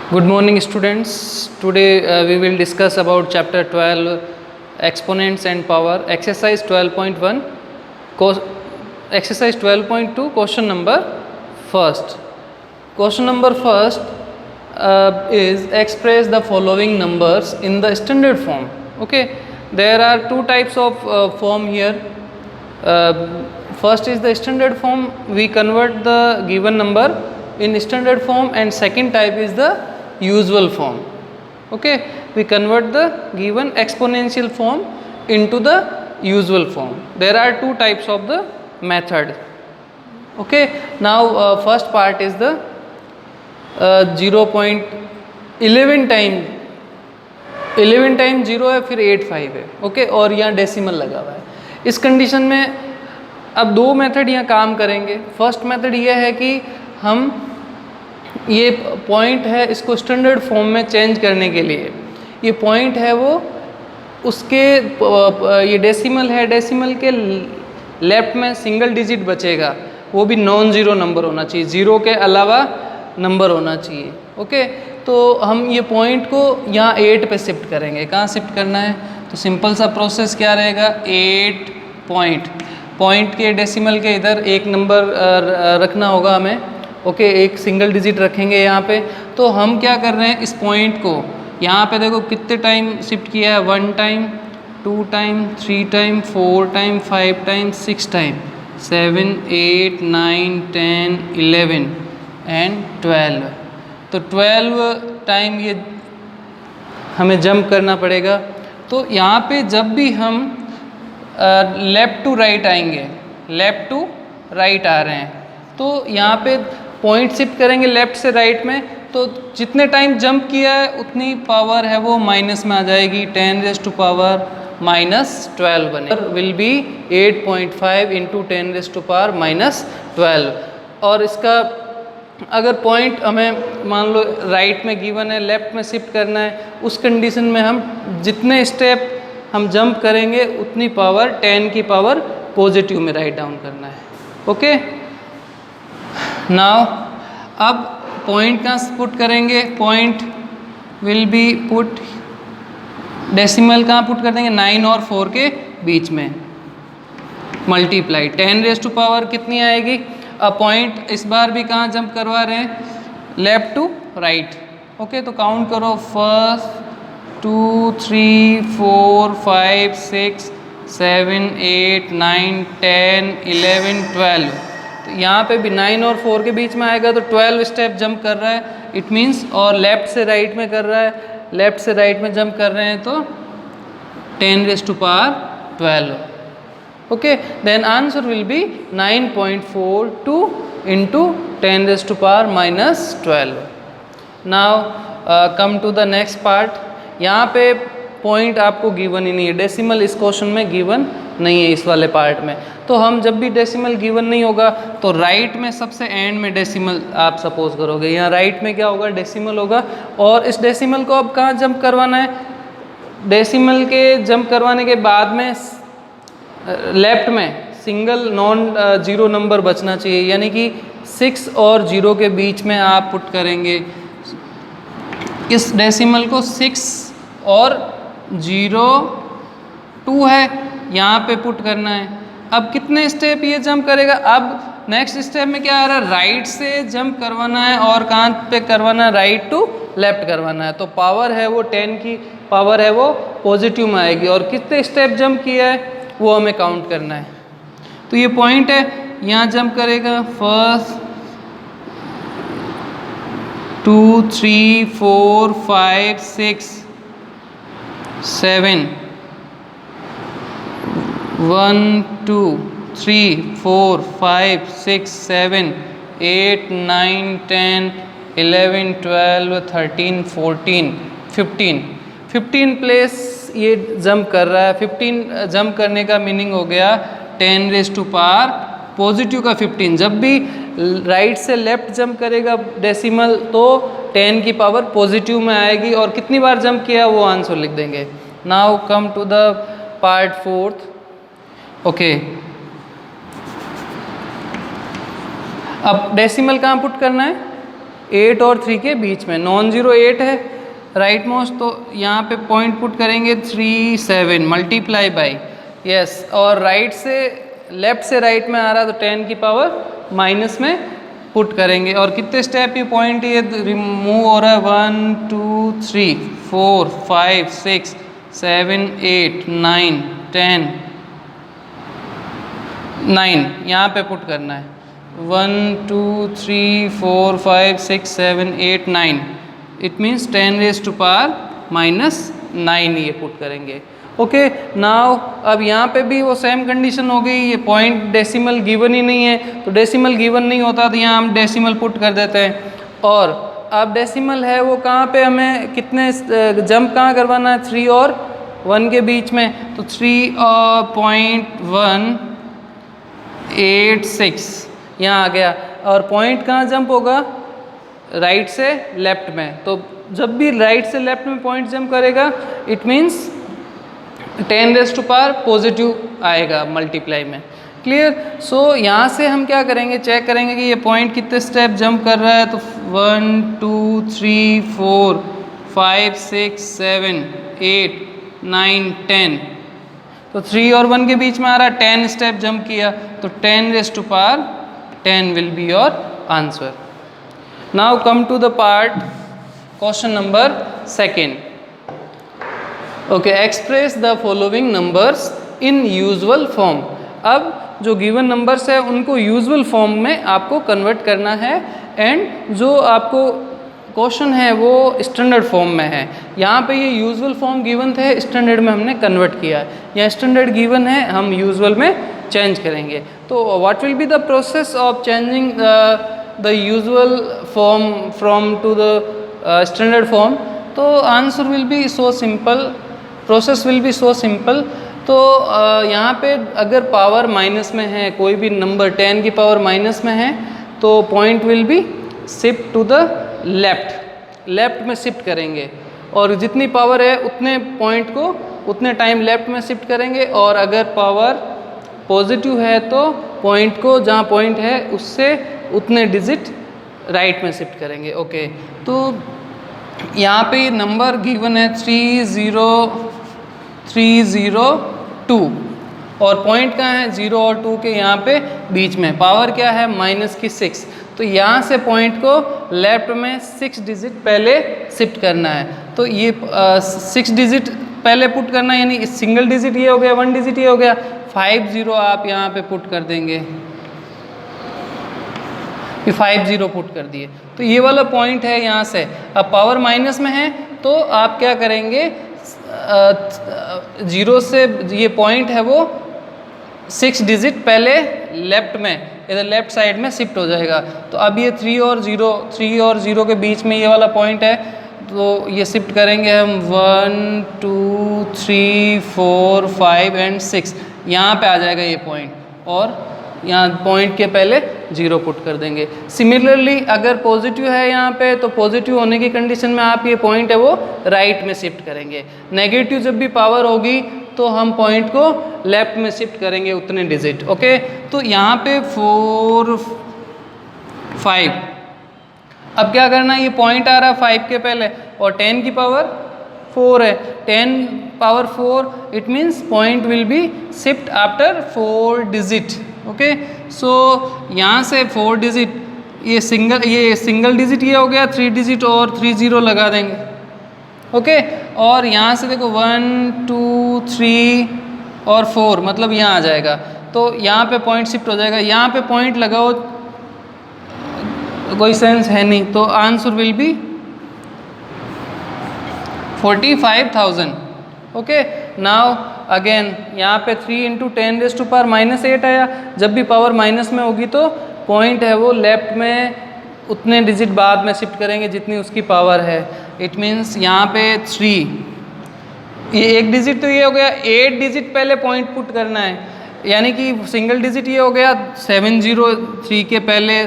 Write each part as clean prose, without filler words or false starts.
Good morning students. Today we will discuss about chapter 12 exponents and power, exercise 12.1, exercise 12.2, question number first. Question number first is express the following numbers in the standard form. Okay, there are two types of form here. First is the standard form, we convert the given number in standard form, and second type is the usual form. Okay, we convert the given exponential form into the usual form. There are two types of the method. Okay, now first part is the 0.11 time 0 है, फिर 85 है. Okay, और यहाँ decimal लगा हुआ है. इस condition में अब दो मेथड यहाँ काम करेंगे. फर्स्ट मेथड ये है कि हम ये पॉइंट है इसको स्टैंडर्ड फॉर्म में चेंज करने के लिए, ये पॉइंट है वो उसके ये डेसिमल है, डेसिमल के लेफ्ट में सिंगल डिजिट बचेगा, वो भी नॉन ज़ीरो नंबर होना चाहिए, ज़ीरो के अलावा नंबर होना चाहिए. ओके, तो हम ये पॉइंट को यहाँ 8 पे शिफ्ट करेंगे. कहाँ शिफ्ट करना है? तो सिंपल सा प्रोसेस क्या रहेगा, 8 पॉइंट के डेसिमल के इधर एक नंबर रखना होगा हमें. ओके, एक सिंगल डिजिट रखेंगे यहाँ पे. तो हम क्या कर रहे हैं, इस पॉइंट को यहाँ पे देखो कितने टाइम शिफ्ट किया है, 1 time, 2 time, 3 time, 4 time, 5 time, 6 time, 7, 8, 9, 10, 11 and 12. तो 12 टाइम ये हमें जंप करना पड़ेगा. तो यहाँ पे जब भी हम लेफ़्ट टू राइट आएंगे, लेफ़्ट टू राइट आ रहे हैं, तो यहाँ पे पॉइंट शिफ्ट करेंगे लेफ़्ट से राइट में, तो जितने टाइम जंप किया है उतनी पावर है वो माइनस में आ जाएगी, 10⁻⁻12 बने, विल बी 8.5 इंटू 10⁻⁻12. और इसका अगर पॉइंट हमें मान लो राइट में गिवन है, लेफ़्ट में शिफ्ट करना है, उस कंडीशन में हम जितने स्टेप हम जंप करेंगे उतनी पावर 10 की पावर पॉजिटिव में राइट डाउन करना है. ओके, नाउ अब पॉइंट कहाँ पुट करेंगे, point will B put, decimal कहाँ पुट कर देंगे, 9 और 4 के बीच में, मल्टीप्लाई 10⁻⁻ कितनी आएगी. अब पॉइंट इस बार भी कहाँ जंप करवा रहे हैं, लेफ़्ट टू राइट. ओके, तो काउंट करो, 1, 2, 3, 4, 5, 6, 7, 8, 9, 10, 11, 12. तो यहाँ पे भी 9 और 4 के बीच में आएगा, तो 12 स्टेप जंप कर रहा है, इट मीन्स, और लेफ़्ट से राइट में कर रहा है, लेफ़्ट से राइट में जंप कर रहे हैं, तो 10⁻12. Okay, then answer will be 9.42 into 10⁻⁻12. Now come to the next part. यहाँ पे पॉइंट आपको गिवन ही नहीं है, डेसिमल इस क्वेश्चन में गिवन नहीं है इस वाले पार्ट में. तो हम जब भी डेसिमल गिवन नहीं होगा तो राइट में सबसे एंड में डेसिमल आप सपोज करोगे, यहाँ राइट में क्या होगा, डेसिमल होगा. और इस डेसिमल को अब कहाँ जंप करवाना है, डेसिमल के जंप करवाने के बाद में लेफ्ट में सिंगल नॉन ज़ीरो नंबर बचना चाहिए, यानी कि 6 और 0 के बीच में आप पुट करेंगे इस डेसिमल को. 6 और 0, 2 है, यहाँ पे पुट करना है. अब कितने स्टेप ये जंप करेगा, अब नेक्स्ट स्टेप में क्या आ रहा है, राइट से जंप करवाना है, और कहाँ पे करवाना है, राइट टू लेफ्ट करवाना है. तो पावर है वो 10 की पावर है वो पॉजिटिव में आएगी, और कितने स्टेप जंप किया है वो हमें काउंट करना है. तो ये पॉइंट है, यहाँ जंप करेगा, 1, 2, 3, 4, 5, 6, 7, 1, 2, 3, 4, 5, 6, 7, 8, 9, 10, 11, 12, 13, 14, 15 प्लेस ये जंप कर रहा है. 15 जंप करने का मीनिंग हो गया 10⁻⁻, पॉजिटिव का 15. जब भी राइट से लेफ्ट जंप करेगा डेसिमल तो 10 की पावर पॉजिटिव में आएगी, और कितनी बार जंप किया वो आंसर लिख देंगे. Now come to the part 4th. Okay, अब डेसिमल कहाँ पुट करना है, 8 और 3 के बीच में, नॉन जीरो 8 है राइट मोस्ट, तो यहाँ पे पॉइंट पुट करेंगे 3 7 मल्टीप्लाई बाई यस, और राइट से लेफ्ट से राइट में आ रहा है तो 10 की पावर माइनस में पुट करेंगे। और कितने स्टेप ये पॉइंट ये रिमूव हो रहा है, 1 2 3 4 5 6 7 8 9 10 9 यहाँ पे पुट करना है, 1 2 3 4 5 6 7 8 9, it means 10 raise to power minus 9 ये पुट करेंगे। ओके नाउ अब यहाँ पे भी वो सेम कंडीशन हो गई, ये पॉइंट डेसिमल गिवन ही नहीं है, तो डेसिमल गिवन नहीं होता तो यहाँ हम डेसिमल पुट कर देते हैं। और अब डेसिमल है वो कहाँ पे, हमें कितने जंप कहाँ करवाना है, 3 और 1 के बीच में, तो 3.186 यहाँ आ गया। और पॉइंट कहाँ जंप होगा, राइट से लेफ्ट में, तो जब भी राइट से लेफ्ट में पॉइंट जंप करेगा it means 10 raise to power positive आएगा मल्टीप्लाई में। क्लियर। सो यहाँ से हम क्या करेंगे, चेक करेंगे कि ये पॉइंट कितने स्टेप जंप कर रहा है, तो 1 2 3 4 5 6 7 8 9 10, तो 3 और 1 के बीच में आ रहा है, 10 स्टेप जंप किया तो 10 raise to power 10 will be your answer. Now come to the part question number 2। Okay, express the following numbers in usual form. अब जो गिवन नंबर्स है उनको यूजुअल फॉर्म में आपको कन्वर्ट करना है, एंड जो आपको क्वेश्चन है वो स्टैंडर्ड फॉर्म में है। यहाँ पे ये यूजुअल फॉर्म गिवन थे, स्टैंडर्ड में हमने कन्वर्ट किया है, या स्टैंडर्ड गिवन है हम यूजुअल में चेंज करेंगे। तो what will be the process of changing the usual form from to the standard form. तो answer will be so simple, process will be so simple. तो यहाँ पे अगर पावर माइनस में है, कोई भी नंबर 10 की पावर माइनस में है, तो point will be shift to the left में शिफ्ट करेंगे, और जितनी पावर है उतने पॉइंट को उतने टाइम लेफ्ट में शिफ्ट करेंगे। और अगर पावर पॉजिटिव है तो पॉइंट को जहाँ पॉइंट है उससे उतने डिजिट राइट में शिफ्ट करेंगे। ओके, तो यहाँ पे नंबर गिवन है 30302, और पॉइंट कहाँ है 0 और 2 के यहाँ पे बीच में, पावर क्या है -6, तो यहाँ से पॉइंट को लेफ्ट में 6 डिजिट पहले शिफ्ट करना है। तो ये 6 डिजिट पहले पुट करना है, यानी सिंगल डिजिट ये हो गया, 1 डिजिट ये हो गया, 50 आप यहाँ पे पुट कर देंगे, ये 50 पुट कर दिए, तो ये वाला पॉइंट है यहाँ से। अब पावर माइनस में है तो आप क्या करेंगे, 0 से ये पॉइंट है वो 6 डिजिट पहले लेफ्ट में, इधर लेफ्ट साइड में शिफ्ट हो जाएगा। तो अब ये 3 और 0 के बीच में ये वाला पॉइंट है, तो ये शिफ्ट करेंगे हम 1 2 3 4 5 एंड 6, यहाँ पे आ जाएगा ये पॉइंट, और यहाँ पॉइंट के पहले 0 पुट कर देंगे। सिमिलरली अगर पॉजिटिव है यहाँ पे, तो पॉजिटिव होने की कंडीशन में आप ये पॉइंट है वो राइट में शिफ्ट करेंगे। नेगेटिव जब भी पावर होगी तो हम पॉइंट को लेफ्ट में शिफ्ट करेंगे उतने डिजिट। ओके, तो यहाँ पे 4 5, अब क्या करना है, ये पॉइंट आ रहा है 5 के पहले, और 10 की पावर 4 है, 10 power 4, it means point will be shift after 4 digit. Okay, so यहाँ से 4 डिजिट, ये सिंगल डिजिट ये हो गया, 3 डिजिट और 3 0 लगा देंगे। ओके, और यहाँ से देखो 1 2 3 और 4, मतलब यहाँ आ जाएगा, तो यहाँ पे पॉइंट शिफ्ट हो जाएगा। यहाँ पे पॉइंट लगाओ, कोई सेंस है नहीं, तो answer will B 45,000। Okay, now again यहाँ पे 3 × 10⁻⁻8 आया। जब भी पावर माइनस में होगी तो पॉइंट है वो लेफ्ट में उतने डिजिट बाद में शिफ्ट करेंगे जितनी उसकी पावर है। इट मीन्स यहाँ पे 3, ये एक डिजिट तो ये हो गया, 8 डिजिट पहले पॉइंट पुट करना है, यानी कि सिंगल डिजिट ये हो गया, 703 के पहले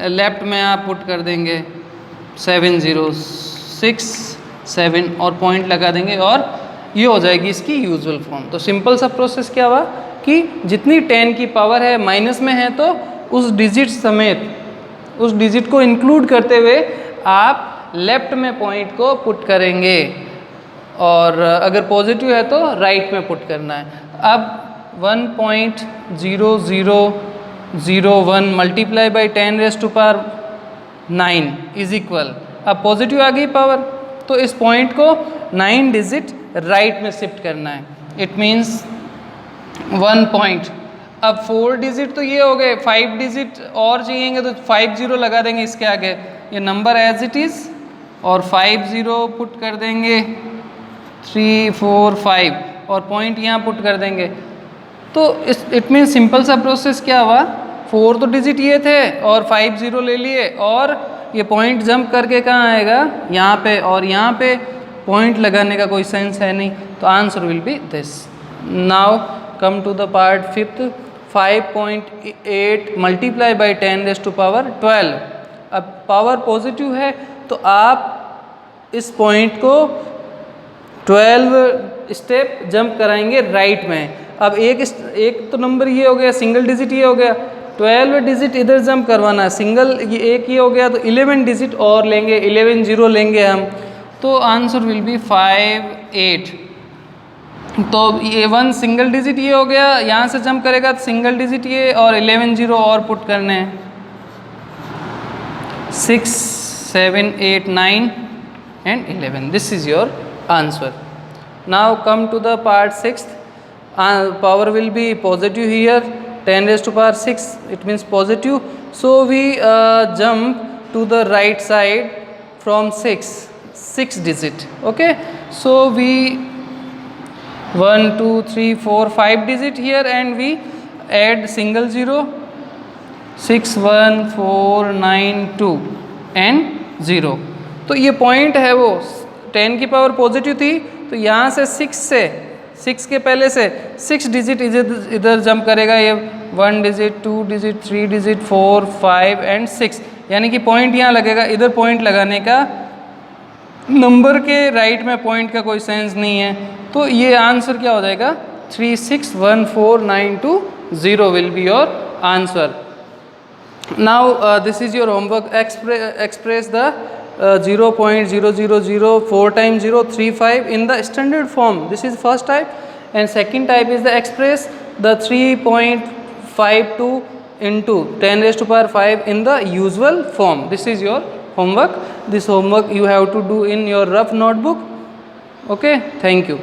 लेफ्ट में आप पुट कर देंगे 706 7 और पॉइंट लगा देंगे, और ये हो जाएगी इसकी यूजुअल फॉर्म। तो सिंपल सा प्रोसेस क्या हुआ कि जितनी 10 की पावर है माइनस में है, तो उस डिजिट समेत, उस डिजिट को इंक्लूड करते हुए आप लेफ्ट में पॉइंट को पुट करेंगे और अगर पॉजिटिव है तो राइट में पुट करना है। अब 1.0001 मल्टीप्लाई बाई 10⁻⁹ इज इक्वल, अब पॉजिटिव आ गई पावर, तो इस पॉइंट को 9 डिजिट राइट में शिफ्ट करना है। इट मीन्स 1 पॉइंट, अब 4 डिजिट तो ये हो गए, 5 डिजिट और चाहिएंगे तो 5 0 लगा देंगे इसके आगे, ये नंबर एज इट इज़, और 5 0 पुट कर देंगे, 3 4 5 और पॉइंट यहाँ पुट कर देंगे। तो इट मीन सिंपल सा प्रोसेस क्या हुआ, 4 तो डिजिट ये थे और 5 0 ले लिए, और ये पॉइंट जंप करके कहाँ आएगा, यहाँ पे, और यहाँ पे पॉइंट लगाने का कोई सेंस है नहीं, तो answer will be this. Now come to the part 5th, 5.8 multiply by 10⁻12। अब पावर पॉजिटिव है तो आप इस पॉइंट को 12 स्टेप जंप कराएंगे राइट में। अब एक तो नंबर ये हो गया, सिंगल डिजिट ये हो गया, 12 डिजिट इधर जंप करवाना है, सिंगल ये एक ये हो गया, तो 11 डिजिट और लेंगे, 11 0 लेंगे हम, तो आंसर विल बी 5 8। तो ये 1 सिंगल डिजिट ये हो गया, यहाँ से जंप करेगा तो सिंगल डिजिट ये और 11 0 और पुट करने हैं, 6 7 8 9 and 11. This is your answer. Now come to the part 6th. Power will be positive here, 10⁻6, it means positive. So we jump to the right side from 6 digit. Okay, so we 1 2 3 4 5 digit here, and we add single 0, 6 1 4 9 2 and 0. तो ये point है वो 10 की power positive थी, तो यहाँ से 6 के पहले से 6 डिजिट इधर जंप करेगा, ये 1 डिजिट 2 डिजिट 3 डिजिट 4 5 एंड 6, यानी कि पॉइंट यहाँ लगेगा। इधर पॉइंट लगाने का, नंबर के राइट में पॉइंट का कोई सेंस नहीं है, तो ये आंसर क्या हो जाएगा, 3 6 1 4 9 2 0 will be your answer. Now this is your homework. Express the 0.0004 times 0 35 in the standard form. This is first type, and second type is the express the 3.52 into 10⁵ in the usual form. This is your homework. This homework you have to do in your rough notebook. Okay, thank you.